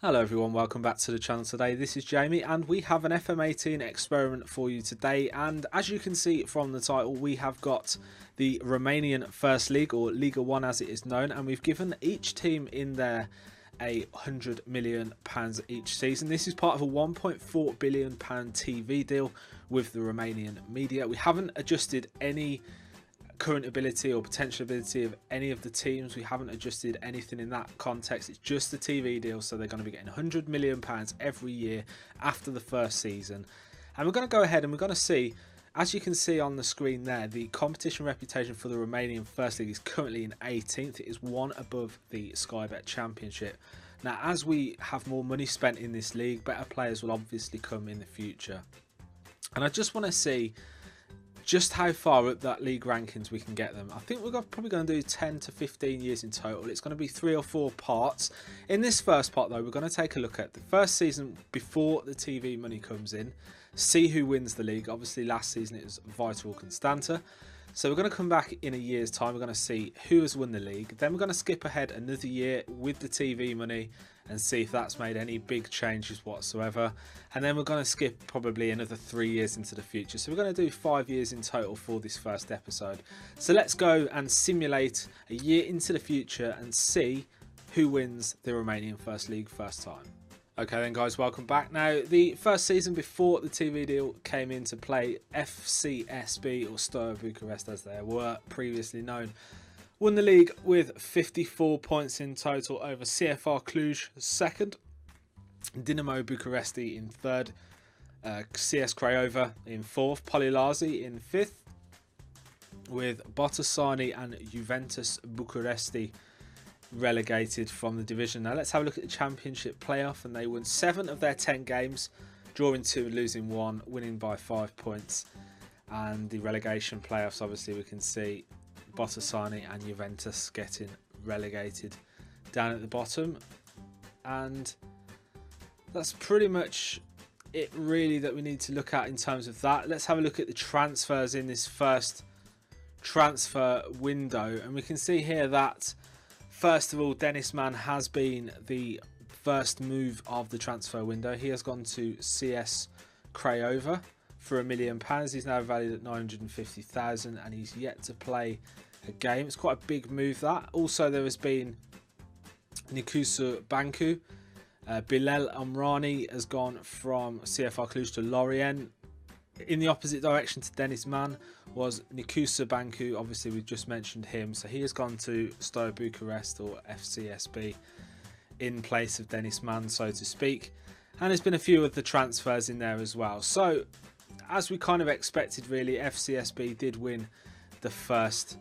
Hello everyone, welcome back to the channel today. This is Jamie and we have an FM18 experiment for you today, and as you can see from the title, we have got the Romanian First League, or Liga 1 as it is known, and we've given each team in there £100 million each season. This is part of a £1.4 billion TV deal with the Romanian media. We haven't adjusted any current ability or potential ability of any of the teams. We haven't adjusted anything in that context. It's just the TV deal, so they're going to be getting £100 million every year after the first season. And we're going to go ahead and we're going to see, as you can see on the screen there, the competition reputation for the Romanian First League is currently in 18th. It is one above the Sky Bet Championship. Now, as we have more money spent in this league, better players will obviously come in the future. And I just want to see just how far up that league rankings we can get them. I think we're probably going to do 10 to 15 years in total. It's going to be 3 or 4 parts. In this first part though, we're going to take a look at the first season before the TV money comes in, see who wins the league. Obviously last season it was Vital Constanta. So we're going to come back in a year's time, we're going to see who has won the league. Then we're going to skip ahead another year with the TV money and see if that's made any big changes whatsoever. And then we're going to skip probably another 3 years into the future. So we're going to do 5 years in total for this first episode. So let's go and simulate a year into the future and see who wins the Romanian First League first time. Okay then guys, welcome back. Now, the first season before the TV deal came into play, FCSB, or Steaua Bucharest as they were previously known, won the league with 54 points in total over CFR Cluj second, Dinamo Bucuresti in third, CS Craiova in fourth, Polilazi in fifth, with Botasani and Juventus Bucuresti relegated from the division. Now let's have a look at the championship playoff, and they won 7 of their 10 games, drawing 2 and losing 1, winning by 5 points. And the relegation playoffs, obviously we can see Botasani and Juventus getting relegated down at the bottom, and that's pretty much it really that we need to look at in terms of that. Let's have a look at the transfers in this first transfer window, and we can see here that first of all, Dennis Mann has been the first move of the transfer window. He has gone to CS Craiova for £1 million. He's now valued at 950,000 and he's yet to play a game. It's quite a big move that. Also, there has been Nicusa Bancu. Bilal Amrani has gone from CFR Cluj to Lorient. In the opposite direction to Dennis Mann was Nicusa Bancu. Obviously we've just mentioned him, so he has gone to Steaua Bucharest, or FCSB, in place of Dennis Mann, so to speak. And there's been a few of the transfers in there as well. So as we kind of expected really, FCSB did win the first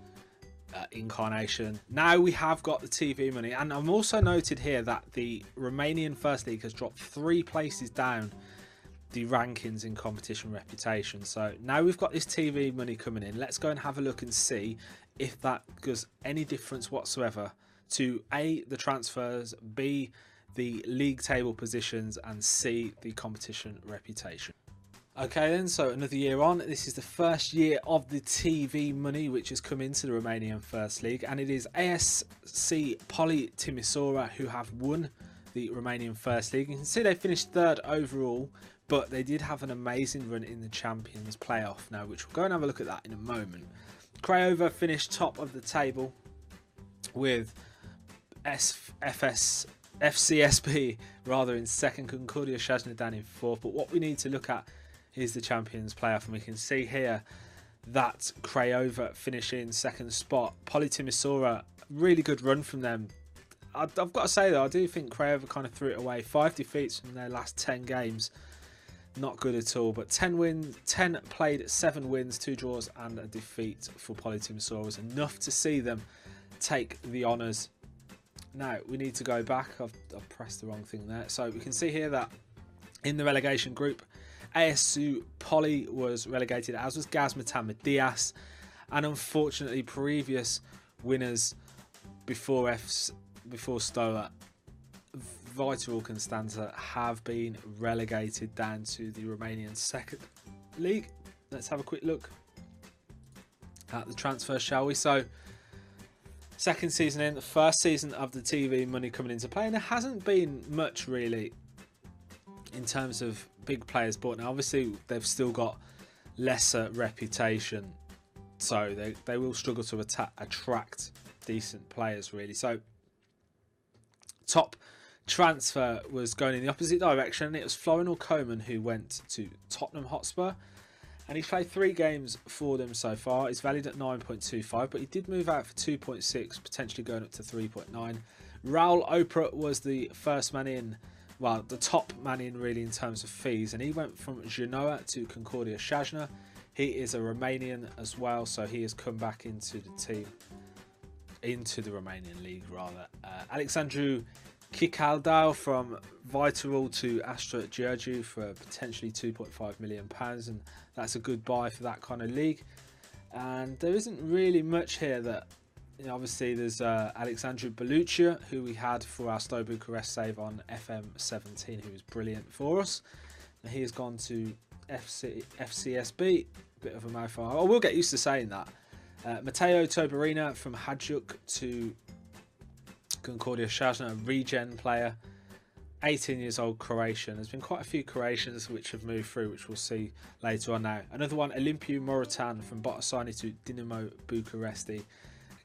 incarnation. Now we have got the TV money, and I'm also noted here that the Romanian First League has dropped 3 places down the rankings in competition reputation. So now we've got this TV money coming in, let's go and have a look and see if that does any difference whatsoever to A, the transfers, B, the league table positions, and C, the competition reputation. Okay then, so another year on, this is the first year of the TV money which has come into the Romanian First League, and it is ASC Poli Timisoara who have won the Romanian First League. You can see they finished 3rd overall, but they did have an amazing run in the Champions playoff now, which we'll go and have a look at that in a moment. Craiova finished top of the table with FCSB rather in 2nd, Concordia Shajnadan in 4th. But what we need to look at is the Champions playoff, and we can see here that Craiova finishing 2nd spot. Poli Timisoara, really good run from them. I've got to say though, I do think Craiova kind of threw it away. 5 defeats from their last 10 games. Not good at all, but 10 wins, 10 played, 7 wins, 2 draws and a defeat for Poli Timisoara was enough to see them take the honours. Now we need to go back. I've pressed the wrong thing there. So we can see here that in the relegation group, ASU Poli was relegated, as was Gazmatama Diaz, and unfortunately previous winners before Steaua, Vital Constanta, have been relegated down to the Romanian 2nd League. Let's have a quick look at the transfer, shall we? So Second season in, the first season of the TV money coming into play, and there hasn't been much really in terms of big players bought. Now obviously they've still got lesser reputation, so they will struggle to attract decent players really. So top transfer was going in the opposite direction. It was Florinel Koeman who went to Tottenham Hotspur, and he's played 3 games for them so far. He's valued at 9.25, but he did move out for 2.6, potentially going up to 3.9. Raul Oprah was the first man in, well, the top man in really in terms of fees, and he went from Genoa to Concordia Shajna. He is a Romanian as well, so he has come back into the team, into the Romanian league rather. Alexandru Kikaldau from Viitorul to Astra Giurgiu for potentially £2.5 million, and that's a good buy for that kind of league. And there isn't really much here that, you know, obviously there's Alexandru Belucia, who we had for our Steaua Bucharest save on FM18, who was brilliant for us. And he has gone to FCSB, bit of a mouthful. I will get used to saying that. Matteo Tobarina from Hajduk to Concordia Shajna, a regen player, 18 years old, Croatian. There's been quite a few Croatians which have moved through, which we'll see later on now. Another one, Olimpiu Muretan from Botoșani to Dinamo Bucuresti.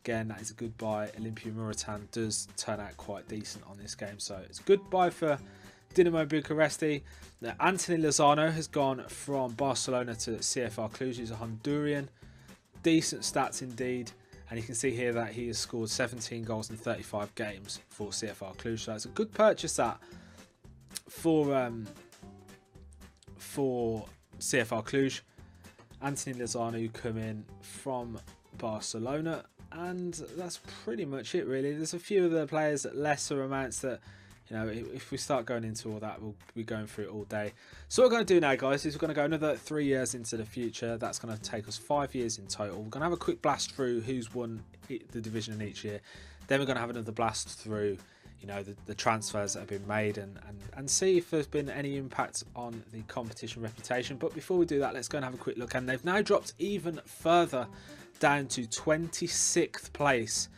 Again, that is a good buy. Olimpiu Muretan does turn out quite decent on this game, so it's a good buy for Dinamo Bucuresti. Now, Anthony Lozano has gone from Barcelona to CFR Cluj. He's a Honduran. Decent stats indeed. And you can see here that he has scored 17 goals in 35 games for CFR Cluj. So it's a good purchase that for CFR Cluj. Anthony Lozano come in from Barcelona, and that's pretty much it really. There's a few other players at lesser amounts that, you know, if we start going into all that, we'll be going through it all day. So what we're going to do now, guys, is we're going to go another 3 years into the future. That's going to take us 5 years in total. We're going to have a quick blast through who's won the division in each year. Then we're going to have another blast through, you know, the transfers that have been made and see if there's been any impact on the competition reputation. But before we do that, let's go and have a quick look. And they've now dropped even further down to 26th place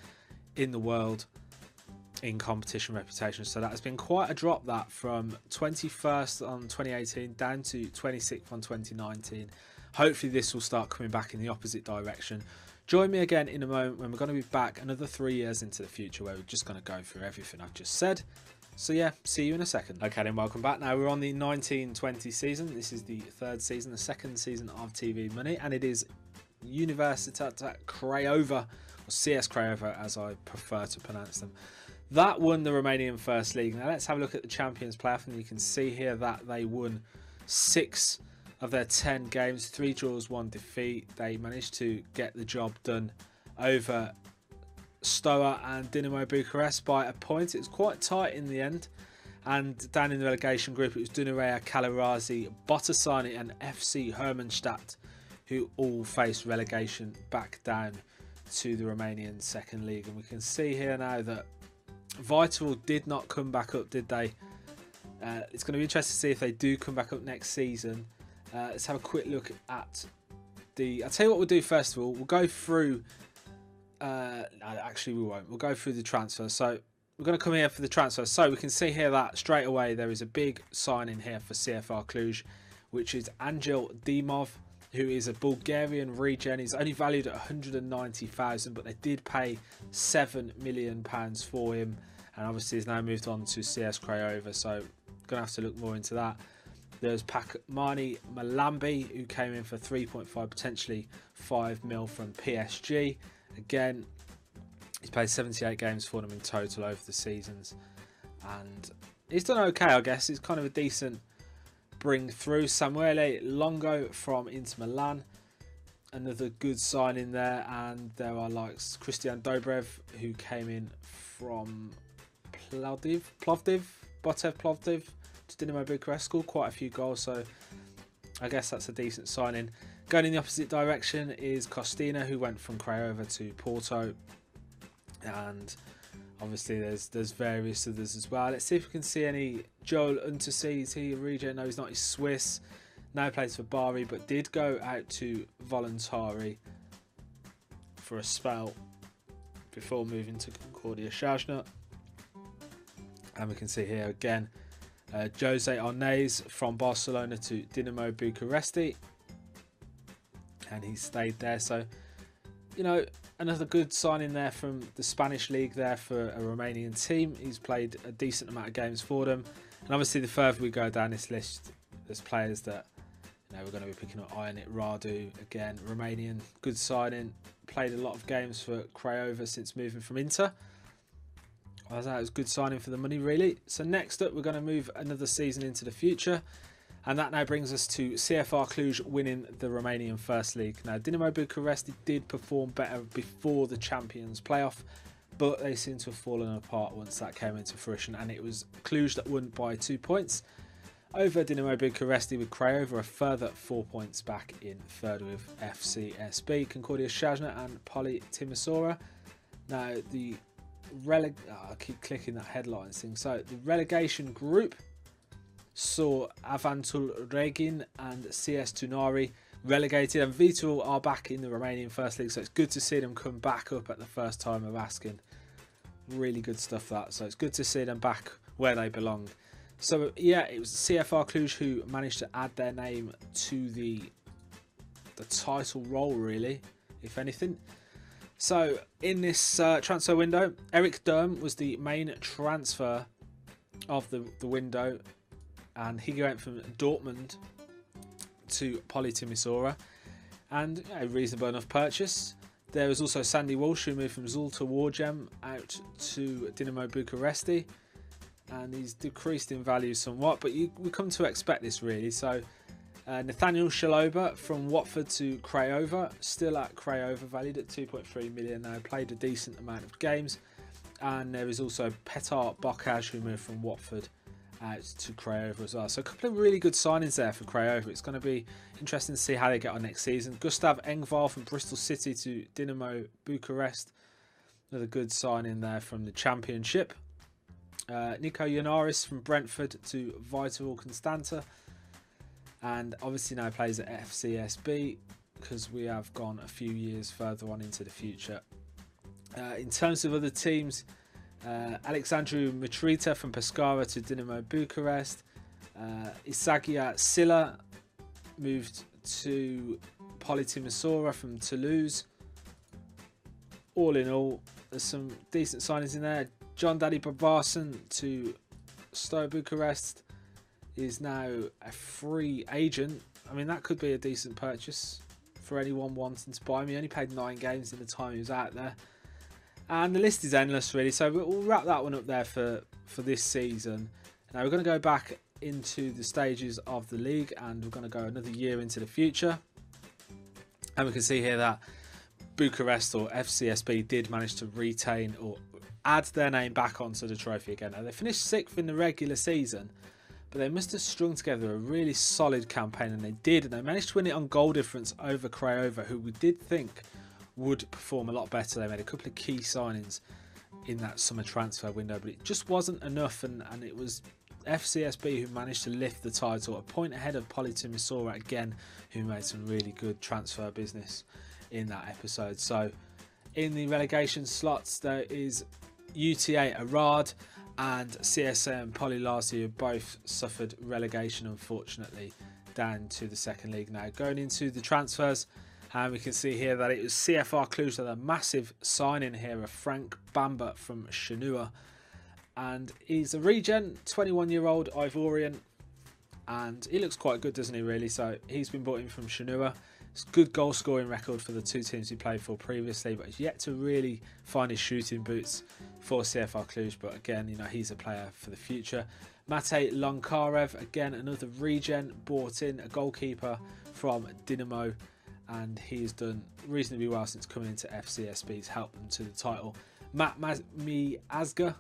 in the world in competition reputation. So that has been quite a drop, that from 21st on 2018 down to 26th on 2019. Hopefully this will start coming back in the opposite direction. Join me again in a moment when we're going to be back another 3 years into the future, where we're just going to go through everything I've just said. So yeah, see you in a second. Okay, then welcome back. Now we're on the 1920 season. This is the 3rd season, the 2nd season of TV Money, and it is Universitatea Craiova, or CS Craiova as I prefer to pronounce them, that won the Romanian First League. Now let's have a look at the Champions playoff, and you can see here that they won 6 of their 10 games, 3 draws, 1 defeat. They managed to get the job done over Steaua and Dinamo Bucharest by a point. It was quite tight in the end. And down in the relegation group, it was Dunărea, Călărași, Botoșani and FC Hermannstadt who all faced relegation back down to the Romanian Second League. And we can see here now that Viitorul did not come back up, did they? It's going to be interesting to see if they do come back up next season. Let's have a quick look at the... I'll tell you what we'll do first of all. We'll go through... no, actually we won't. We'll go through the transfers. So we're going to come here for the transfers. So we can see here that straight away there is a big signing here for CFR Cluj, which is Angel Dimov, who is a Bulgarian regen. He's only valued at 190,000, but they did pay £7 million for him, and obviously he's now moved on to CS Craiova, so gonna have to look more into that. There's Pakmani Malambi, who came in for 3.5, potentially 5 mil from PSG. Again, he's played 78 games for them in total over the seasons, and he's done okay, I guess. He's kind of a decent bring through. Samuele Longo from Inter Milan, another good signing there. And there are like Christian Dobrev, who came in from Botev Plovdiv to Dinamo Bucharest, scored quite a few goals, so I guess that's a decent signing. Going in the opposite direction is Costina, who went from Craiova to Porto, and obviously there's various others as well. Let's see if we can see any. Joel Untersee, is he a regen? No, he's not. He's Swiss. Now plays for Bari, but did go out to Voluntari for a spell before moving to Concordia Shajna. And we can see here again Jose Arnaiz from Barcelona to Dinamo Bucuresti, and he stayed there. So, you know, another good signing there from the Spanish league there for a Romanian team. He's played a decent amount of games for them, and obviously the further we go down this list, there's players that, you know, we're going to be picking up. Ionit Radu, again, Romanian, good signing. Played a lot of games for Craiova since moving from Inter. I thought it was good signing for the money, really. So next up, we're going to move another season into the future. And that now brings us to CFR Cluj winning the Romanian First League. Now, Dinamo Bucuresti did perform better before the Champions playoff, but they seem to have fallen apart once that came into fruition. And it was Cluj that won by 2 points over Dinamo Bucuresti, with Craiova a further 4 points back in third with FCSB, Concordia Shajna and Poli Timisoara. Now, I keep clicking that headlines thing. So the relegation group saw Avantul Regin and CS Tunari relegated, and Viitorul are back in the Romanian First League, so it's good to see them come back up at the first time of asking. Really good stuff, that. So it's good to see them back where they belong. So yeah, it was CFR Cluj who managed to add their name to the title role, really, if anything. So in this transfer window, Eric Durm was the main transfer of the window, and he went from Dortmund to Poli Timisoara, and a reasonable enough purchase. There was also Sandy Walsh, who moved from Zulta Wargem out to Dinamo Bucuresti, and he's decreased in value somewhat, but we come to expect this, really. So Nathaniel Shaloba from Watford to Craiova, still at Craiova, valued at 2.3 million now, played a decent amount of games. And there is also Petar Bocage, who moved from Watford out to Craiova as well. So a couple of really good signings there for Craiova. It's going to be interesting to see how they get on next season. Gustav Engvall from Bristol City to Dinamo Bucharest, another good signing there from the Championship. Nico Yanaris from Brentford to Viitorul Constanta, and obviously now plays at FCSB because we have gone a few years further on into the future. In terms of other teams, Alexandru Mitrita from Pescara to Dinamo Bucharest. Isagia Silla moved to Poli Timisoara from Toulouse. All in all, there's some decent signings in there. John Daddy Barbasan to Steaua Bucharest is now a free agent. I mean, that could be a decent purchase for anyone wanting to buy him. He only played 9 games in the time he was out there. And the list is endless, really. So we'll wrap that one up there for this season. Now we're going to go back into the stages of the league, and we're going to go another year into the future. And we can see here that Bucharest, or FCSB, did manage to retain or add their name back onto the trophy again. Now, they finished 6th in the regular season, but they must have strung together a really solid campaign, and they did. And they managed to win it on goal difference over Craiova, who we did think would perform a lot better. They made a couple of key signings in that summer transfer window, but it just wasn't enough, and it was FCSB who managed to lift the title, a point ahead of Poli Timisoara again, who made some really good transfer business in that episode. So in the relegation slots, there is UTA Arad and CSM Poli Lazio, who both suffered relegation, unfortunately, down to the second league. Now going into the transfers, and we can see here that it was CFR Cluj with a massive signing here of Frank Bamba from Shenua, and he's a regen, 21-year-old Ivorian, and he looks quite good, doesn't he, really? So he's been brought in from Shenua. It's a good goal scoring record for the two teams he played for previously, but he's yet to really find his shooting boots for CFR Cluj. But again, you know, he's a player for the future. Mate Lonkarev, again another regen, brought in, a goalkeeper from Dinamo, and he's done reasonably well since coming into FCSB to help them to the title. Matt Miazga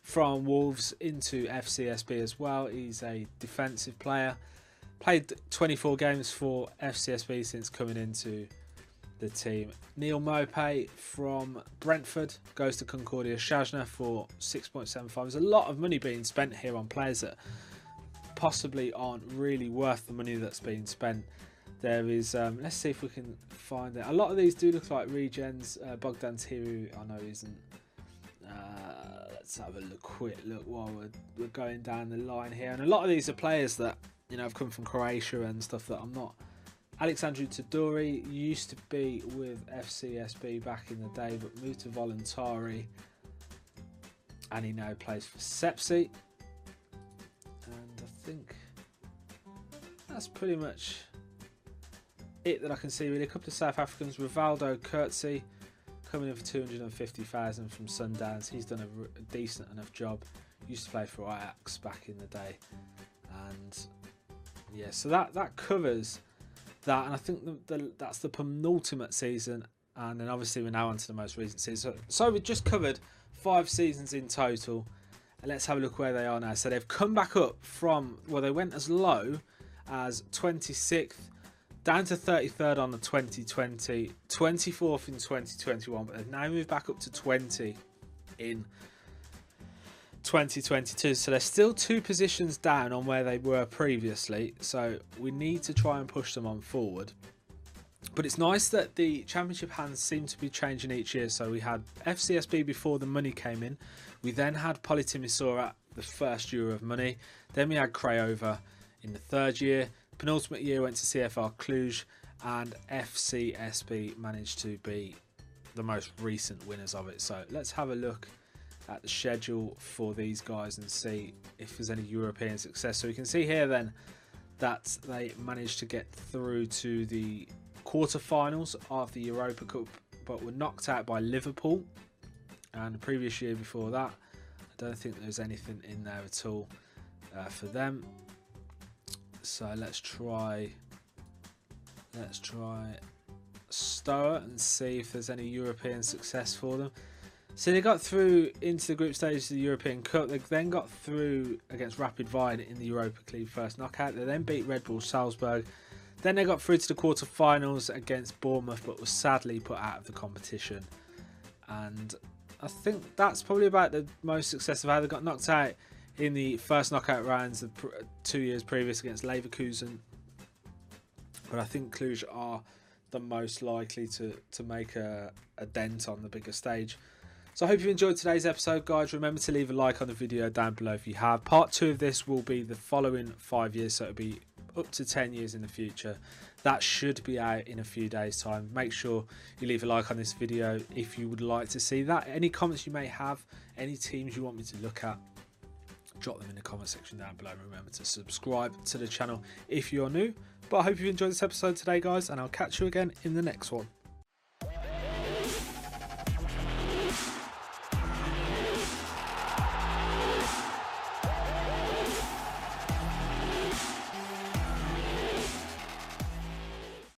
from Wolves into FCSB as well. He's a defensive player. Played 24 games for FCSB since coming into the team. Neil Mope from Brentford goes to Concordia Shajna for 6.75. There's a lot of money being spent here on players that possibly aren't really worth the money that's being spent. There is, let's see if we can find it. A lot of these do look like regens. Bogdan Tiru, I know isn't. Let's have a quick look while we're going down the line here. And a lot of these are players that, you know, have come from Croatia and stuff that I'm not. Alexandru Todori used to be with FCSB back in the day, but moved to Voluntari. And he now plays for Sepsi. And I think that's pretty much it that I can see really. A couple of South Africans, Rivaldo Kurtzi coming in for 250,000 from Sundowns. He's done a decent enough job. Used to play for Ajax back in the day, and yeah, so that covers that. And I think that's the penultimate season, and then obviously we're now on to the most recent season. So we've just covered 5 seasons in total, and let's have a look where they are now. So they've come back up from, well, they went as low as 26th. Down to 33rd on the 2020, 24th in 2021, but they've now moved back up to 20 in 2022. So they're still 2 positions down on where they were previously. So we need to try and push them on forward. But it's nice that the championship hands seem to be changing each year. So we had FCSB before the money came in. We then had Politimisoara the first year of money. Then we had Craiova in the 3rd year. Penultimate year went to CFR Cluj, and FCSB managed to be the most recent winners of it. So let's have a look at the schedule for these guys and see if there's any European success. So we can see here then that they managed to get through to the quarterfinals of the Europa Cup, but were knocked out by Liverpool. And the previous year before that, I don't think there's anything in there at all for them. So let's try Stoa and see if there's any European success for them. So they got through into the group stage of the European Cup. They then got through against Rapid Wien in the Europa League first knockout. They then beat Red Bull Salzburg. Then they got through to the quarterfinals against Bournemouth, but was sadly put out of the competition. And I think that's probably about the most success of how they got knocked out in the first knockout rounds of 2 years previous against Leverkusen. But I think Cluj are the most likely to make a dent on the bigger stage. So I hope you enjoyed today's episode, guys. Remember to leave a like on the video down below if you have. Part 2 of this will be the following 5 years, so it'll be up to 10 years in the future. That should be out in a few days' time. Make sure you leave a like on this video if you would like to see that. Any comments you may have, any teams you want me to look at, drop them in the comment section down below. Remember to subscribe to the channel if you're new. But I hope you enjoyed this episode today, guys, and I'll catch you again in the next one.